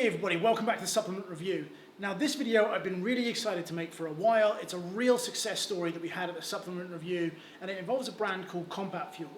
Hey everybody, welcome back to the supplement review. Now this video I've been really excited to make for a while. It's a real success story that we had at the supplement review, and it involves a brand called Combat Fuel.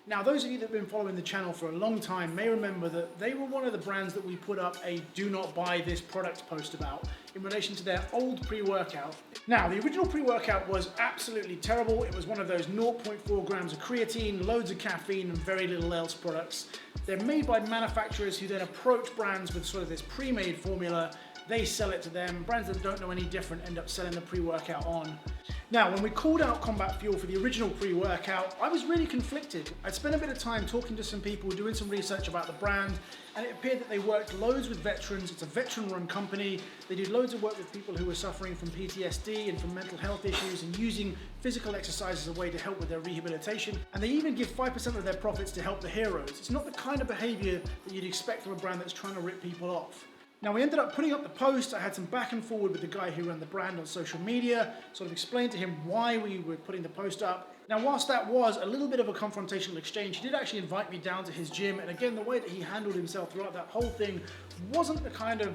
Now those of you that have been following the channel for a long time may remember that they were one of the brands that we put up a do not buy this product post about in relation to their old pre-workout. Now the original pre-workout was absolutely terrible. It was one of those 0.4 grams of creatine, loads of caffeine and very little else products. They're made by manufacturers who then approach brands with sort of this pre-made formula. They sell it to them. Brands that don't know any different end up selling the pre-workout on. Now, when we called out Combat Fuel for the original pre-workout, I was really conflicted. I'd spent a bit of time talking to some people, doing some research about the brand, and it appeared that they worked loads with veterans. It's a veteran-run company. They did loads of work with people who were suffering from PTSD and from mental health issues and using physical exercise as a way to help with their rehabilitation. And they even give 5% of their profits to help the heroes. It's not the kind of behavior that you'd expect from a brand that's trying to rip people off. Now we ended up putting up the post. I had some back and forward with the guy who ran the brand on social media, sort of explained to him why we were putting the post up. Now whilst that was a little bit of a confrontational exchange, he did actually invite me down to his gym, and again the way that he handled himself throughout that whole thing wasn't the kind of,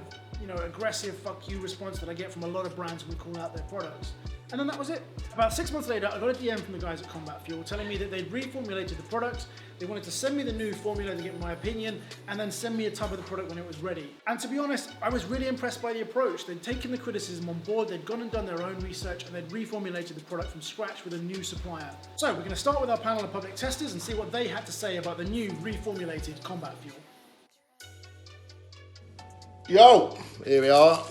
aggressive fuck you response that I get from a lot of brands when we call out their products. And then that was it. About 6 months later, I got a DM from the guys at Combat Fuel telling me that they'd reformulated the product. They wanted to send me the new formula to get my opinion, and then send me a tub of the product when it was ready. And to be honest, I was really impressed by the approach. They'd taken the criticism on board, they'd gone and done their own research, and they'd reformulated the product from scratch with a new supplier. So we're going to start with our panel of public testers and see what they had to say about the new reformulated Combat Fuel. Yo, here we are.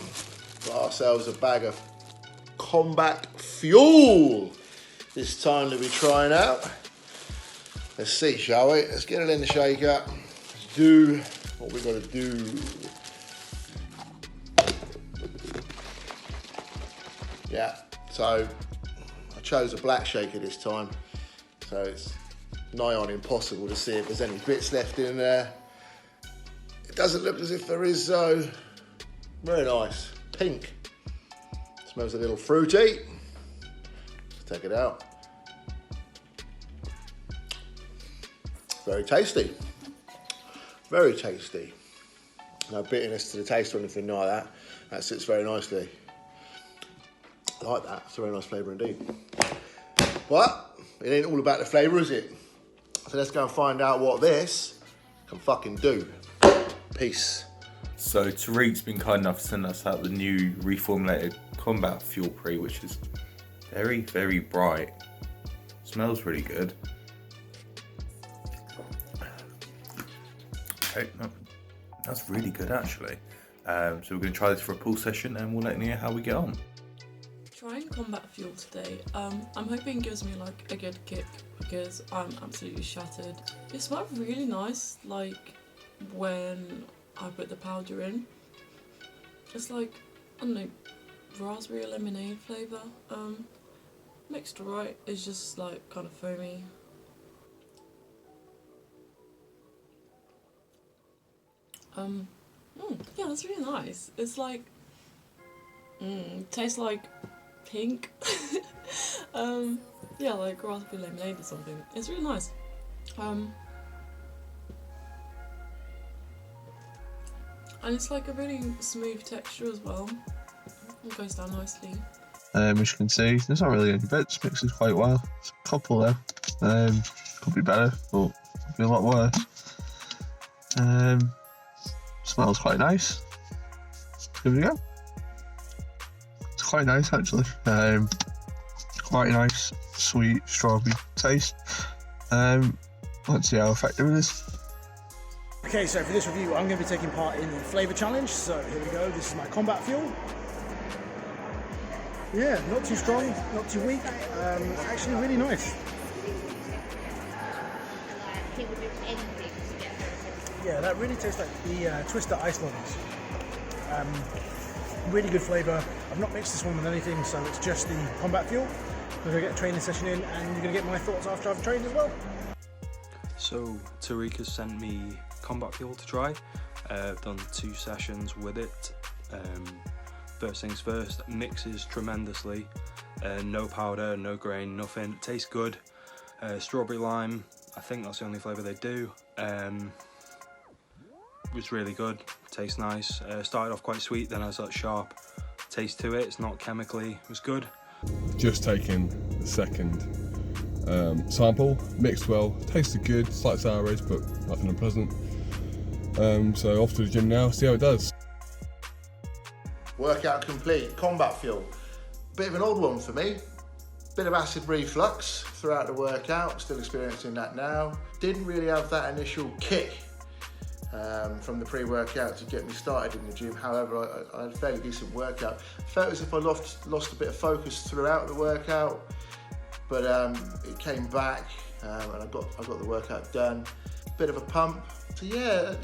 Got ourselves a bag of Combat Fuel. This time to be trying out. Let's see, shall we? Let's get it in the shaker. Let's do what we got to do. Yeah, so I chose a black shaker this time. So it's nigh on impossible to see if there's any bits left in there. It doesn't look as if there is though. Very nice. Pink. Smells a little fruity. Let's take it out. Very tasty. Very tasty. No bitterness to the taste or anything like that. That sits very nicely. I like that. It's a very nice flavour indeed. But it ain't all about the flavour, is it? So let's go and find out what this can fucking do. Peace. So Tariq's been kind enough to send us out the new reformulated Combat Fuel Pre, which is very, very bright. Smells really good. Okay, that's really good actually. So we're going to try this for a pull session and we'll let you know how we get on. Trying Combat Fuel today. I'm hoping it gives me like a good kick because I'm absolutely shattered. It smelled really nice, like when I put the powder in. It's like, I don't know, raspberry lemonade flavour. Mixed right, it's just like kind of foamy. Yeah, that's really nice. It's like, tastes like pink. Yeah, like raspberry lemonade or something. It's really nice. And it's like a really smooth texture as well. It goes down nicely. As you can see, there's not really any bits, mixes quite well. There's a couple there. Could be better, but could be a lot worse. Smells quite nice. Give it a go. It's quite nice actually. Quite nice, sweet, strawberry taste. Let's see how effective it is. Okay, so for this review, I'm going to be taking part in the flavour challenge. So here we go. This is my Combat Fuel. Yeah, not too strong, not too weak. Actually, really nice. Yeah, that really tastes like the Twister Ice Lollies. Really good flavour. I've not mixed this one with anything, so it's just the Combat Fuel. We're going to get a training session in, and you're going to get my thoughts after I've trained as well. So Tariq has sent me Combat Fuel to try. I've done 2 sessions with it. First things first, mixes tremendously. No powder, no grain, nothing. Tastes good. Strawberry lime, I think that's the only flavour they do. Was really good. tastes nice. Started off quite sweet, then has that sharp taste to it. It's not chemically, it was good. Just taken the second sample, mixed well, tasted good, slight sour edge, but nothing unpleasant. So off to the gym now, see how it does. Workout complete, combat fuel. Bit of an old one for me. Bit of acid reflux throughout the workout, still experiencing that now. Didn't really have that initial kick from the pre-workout to get me started in the gym. However, I had a fairly decent workout. Felt as if I lost a bit of focus throughout the workout, but it came back and I got the workout done. Bit of a pump. So yeah,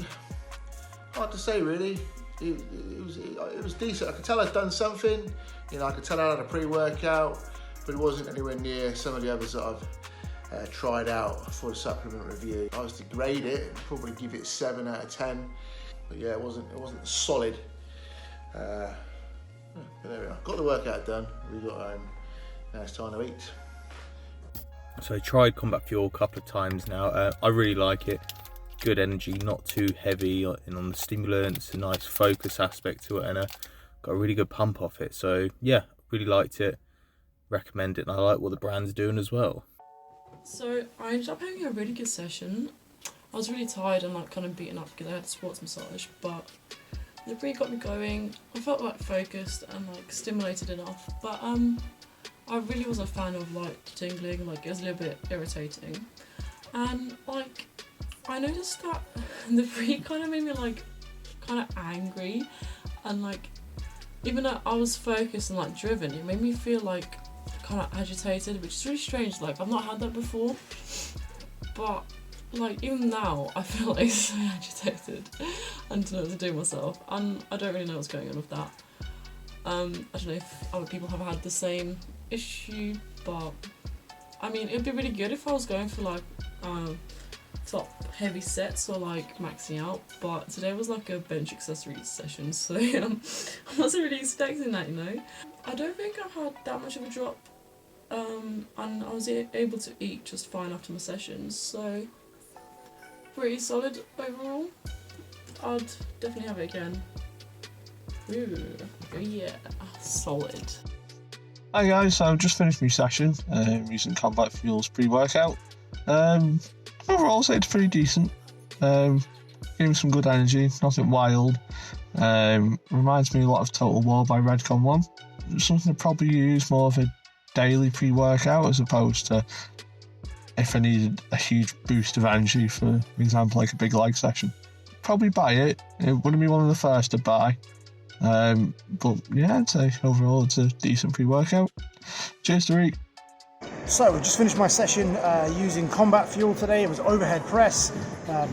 hard to say really. It was decent. I could tell I'd done something. You know, I could tell I had a pre-workout, but it wasn't anywhere near some of the others that I've tried out for the supplement review. I was to grade it, I'd probably give it 7 out of 10. But yeah, it wasn't solid. But there we are. Got the workout done. We got home. Now it's time to eat. So I tried Combat Fuel a couple of times now. I really like it. Good energy, not too heavy and on the stimulants, a nice focus aspect to it, and got a really good pump off it. So yeah, really liked it. Recommend it, and I like what the brand's doing as well. So I ended up having a really good session. I was really tired and like kind of beaten up because I had a sports massage, but it really got me going. I felt like focused and like stimulated enough, but I really wasn't a fan of like tingling. Like it was a little bit irritating, and like I noticed that the pre kind of made me like kind of angry, and like even though I was focused and like driven, it made me feel like kind of agitated, which is really strange. Like I've not had that before, but like even now I feel like so agitated and don't know what to do myself, and I don't really know what's going on with that. I don't know if other people have had the same issue, but I mean it'd be really good if I was going for like top heavy sets or like maxing out, but today was like a bench accessories session, so I wasn't really expecting that, you know. I don't think I've had that much of a drop, and I was able to eat just fine after my sessions, so pretty solid overall. I'd definitely have it again. Ooh, oh yeah, solid. Hi guys, so I've just finished my session using Combat Fuel's pre-workout. Overall, I'd say it's pretty decent. Gave me some good energy, nothing wild. Reminds me a lot of Total War by Redcon 1. Something to probably use more of a daily pre-workout as opposed to if I needed a huge boost of energy, for example, like a big leg session. Probably buy it. It wouldn't be one of the first to buy. But yeah, I'd say overall it's a decent pre-workout. Cheers, Tariq. So, I just finished my session using Combat Fuel today. It was overhead press,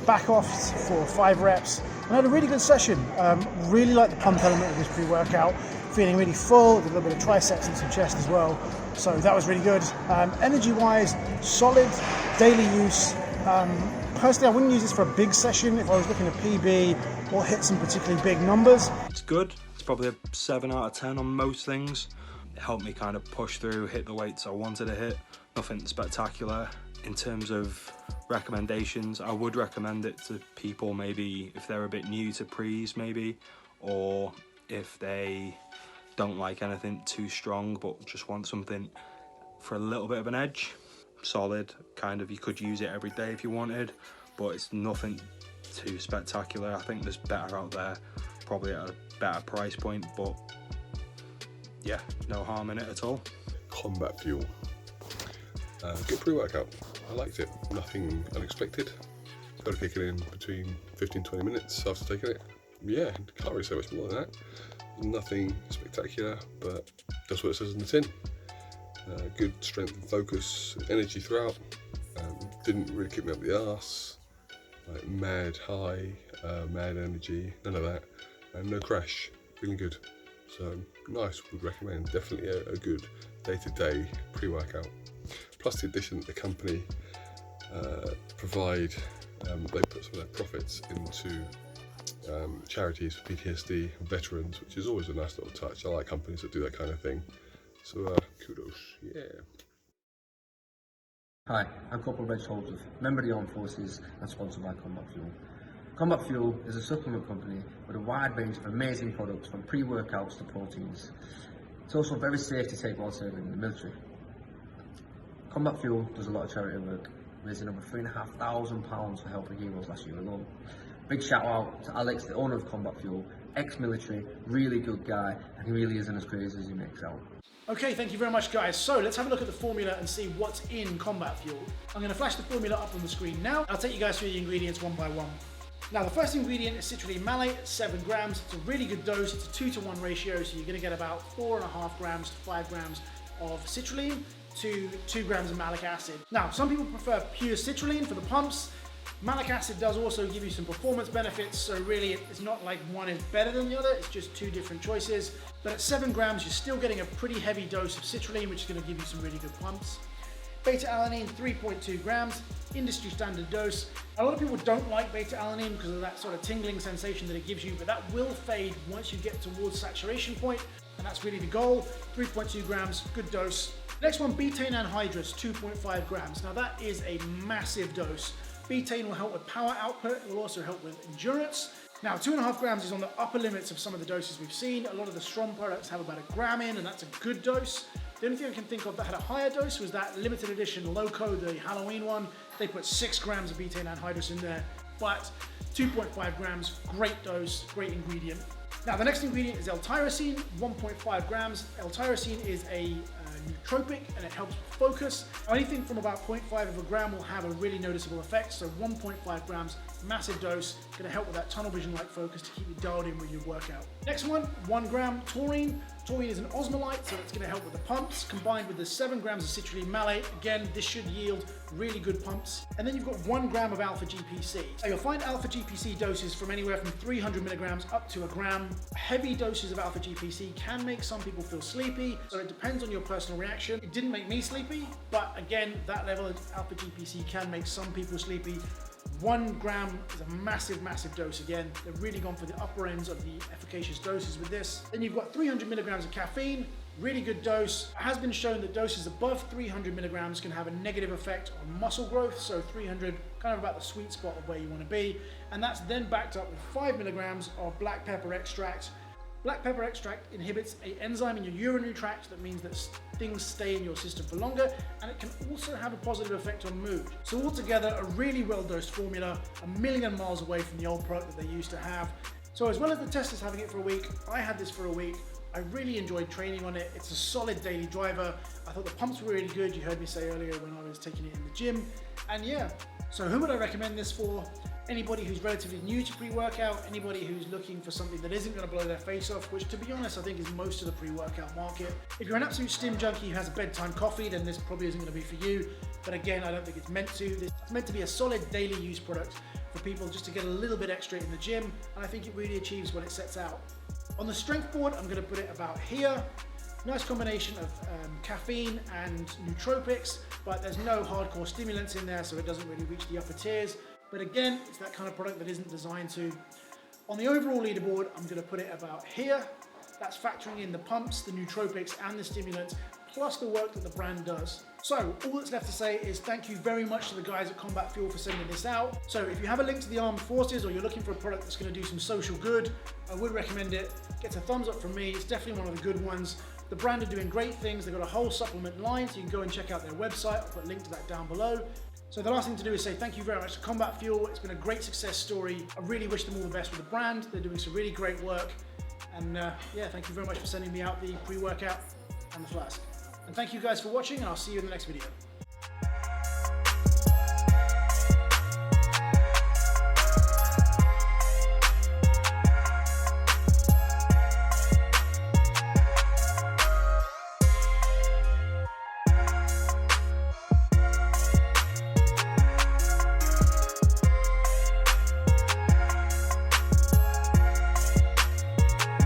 back offs for 5 reps. And I had a really good session. Really like the pump element of this pre-workout. Feeling really full, with a little bit of triceps and some chest as well. So that was really good. Energy-wise, solid, daily use. Personally, I wouldn't use this for a big session if I was looking at PB or hit some particularly big numbers. It's good. It's probably a 7 out of 10 on most things. It helped me kind of push through, hit the weights I wanted to hit. Nothing spectacular. In terms of recommendations, I would recommend it to people maybe if they're a bit new to prees maybe, or if they don't like anything too strong but just want something for a little bit of an edge. Solid, kind of, you could use it every day if you wanted, but it's nothing too spectacular. I think there's better out there, probably at a better price point, but yeah, no harm in it at all. Combat Fuel. Good pre-workout. I liked it. Nothing unexpected. Got to kick it in between 15-20 minutes after taking it. Yeah, can't really say much more than that. Nothing spectacular, but that's what it says in the tin. Good strength and focus, energy throughout. Didn't really kick me up the arse. Like mad high, mad energy, none of that. And no crash. Feeling good. So nice, would recommend. Definitely a good day-to-day pre-workout. Plus the addition that the company provide, they put some of their profits into charities for PTSD and veterans, which is always a nice little touch. I like companies that do that kind of thing. So kudos, yeah. Hi, I'm Corporal Reg Holdsworth, member of the Armed Forces and sponsored by Combat Fuel. Combat Fuel is a supplement company with a wide range of amazing products from pre-workouts to proteins. It's also very safe to take while serving in the military. Combat Fuel does a lot of charity work, raising over £3,500 for helping heroes last year alone. Big shout out to Alex, the owner of Combat Fuel, ex-military, really good guy, and he really isn't as crazy as he makes out. Okay, thank you very much, guys. So let's have a look at the formula and see what's in Combat Fuel. I'm going to flash the formula up on the screen now. I'll take you guys through the ingredients one by one. Now, the first ingredient is citrulline malate at 7 grams. It's a really good dose. It's a 2-to-1 ratio, so you're going to get about 4.5 grams to 5 grams of citrulline to 2 grams of malic acid. Now, some people prefer pure citrulline for the pumps. Malic acid does also give you some performance benefits, so really it's not like one is better than the other, it's just 2 different choices. But at 7 grams, you're still getting a pretty heavy dose of citrulline, which is going to give you some really good pumps. Beta-alanine, 3.2 grams, industry standard dose. A lot of people don't like beta-alanine because of that sort of tingling sensation that it gives you, but that will fade once you get towards saturation point, and that's really the goal. 3.2 grams, good dose. Next one, betaine anhydrous, 2.5 grams. Now that is a massive dose. Betaine will help with power output, it will also help with endurance. Now 2.5 grams is on the upper limits of some of the doses we've seen. A lot of the strong products have about 1 gram in, and that's a good dose. The only thing I can think of that had a higher dose was that limited edition Loco, the Halloween one. They put 6 grams of betaine anhydrous in there, but 2.5 grams, great dose, great ingredient. Now the next ingredient is L-tyrosine, 1.5 grams. L-tyrosine is a nootropic and it helps with focus. Anything from about 0.5 of a gram will have a really noticeable effect, so 1.5 grams, massive dose, going to help with that tunnel vision like focus to keep you dialed in with your workout. Next one, 1 gram taurine. Taurine is an osmolyte, so it's going to help with the pumps, combined with the 7 grams of citrulline malate. Again, this should yield really good pumps. And then you've got 1 gram of alpha GPC. So you'll find alpha GPC doses from anywhere from 300 milligrams up to 1 gram. Heavy doses of alpha GPC can make some people feel sleepy, so it depends on your personal reaction. It didn't make me sleepy, but again, that level of alpha GPC can make some people sleepy. 1 gram is a massive, massive dose again. They've really gone for the upper ends of the efficacious doses with this. Then you've got 300 milligrams of caffeine, really good dose. It has been shown that doses above 300 milligrams can have a negative effect on muscle growth, so 300, kind of about the sweet spot of where you want to be. And that's then backed up with 5 milligrams of black pepper extract. Black pepper extract inhibits an enzyme in your urinary tract that means that things stay in your system for longer, and it can also have a positive effect on mood. So altogether, a really well-dosed formula, a million miles away from the old product that they used to have. So as well as the testers having it for a week, I had this for a week. I really enjoyed training on it. It's a solid daily driver. I thought the pumps were really good. You heard me say earlier when I was taking it in the gym. And yeah, so who would I recommend this for? Anybody who's relatively new to pre-workout, anybody who's looking for something that isn't going to blow their face off, which to be honest I think is most of the pre-workout market. If you're an absolute stim junkie who has a bedtime coffee, then this probably isn't going to be for you. But again, I don't think it's meant to. It's meant to be a solid daily use product for people just to get a little bit extra in the gym, and I think it really achieves what it sets out. On the strength board, I'm going to put it about here. Nice combination of caffeine and nootropics, but there's no hardcore stimulants in there, so it doesn't really reach the upper tiers. But again, it's that kind of product that isn't designed to. On the overall leaderboard, I'm going to put it about here. That's factoring in the pumps, the nootropics, and the stimulants, plus the work that the brand does. So all that's left to say is thank you very much to the guys at Combat Fuel for sending this out. So if you have a link to the armed forces or you're looking for a product that's going to do some social good, I would recommend it. Gets a thumbs up from me. It's definitely one of the good ones. The brand are doing great things. They've got a whole supplement line, so you can go and check out their website. I'll put a link to that down below. So the last thing to do is say thank you very much to Combat Fuel. It's been a great success story. I really wish them all the best with the brand. They're doing some really great work. And yeah, thank you very much for sending me out the pre-workout and the flask. And thank you guys for watching, and I'll see you in the next video.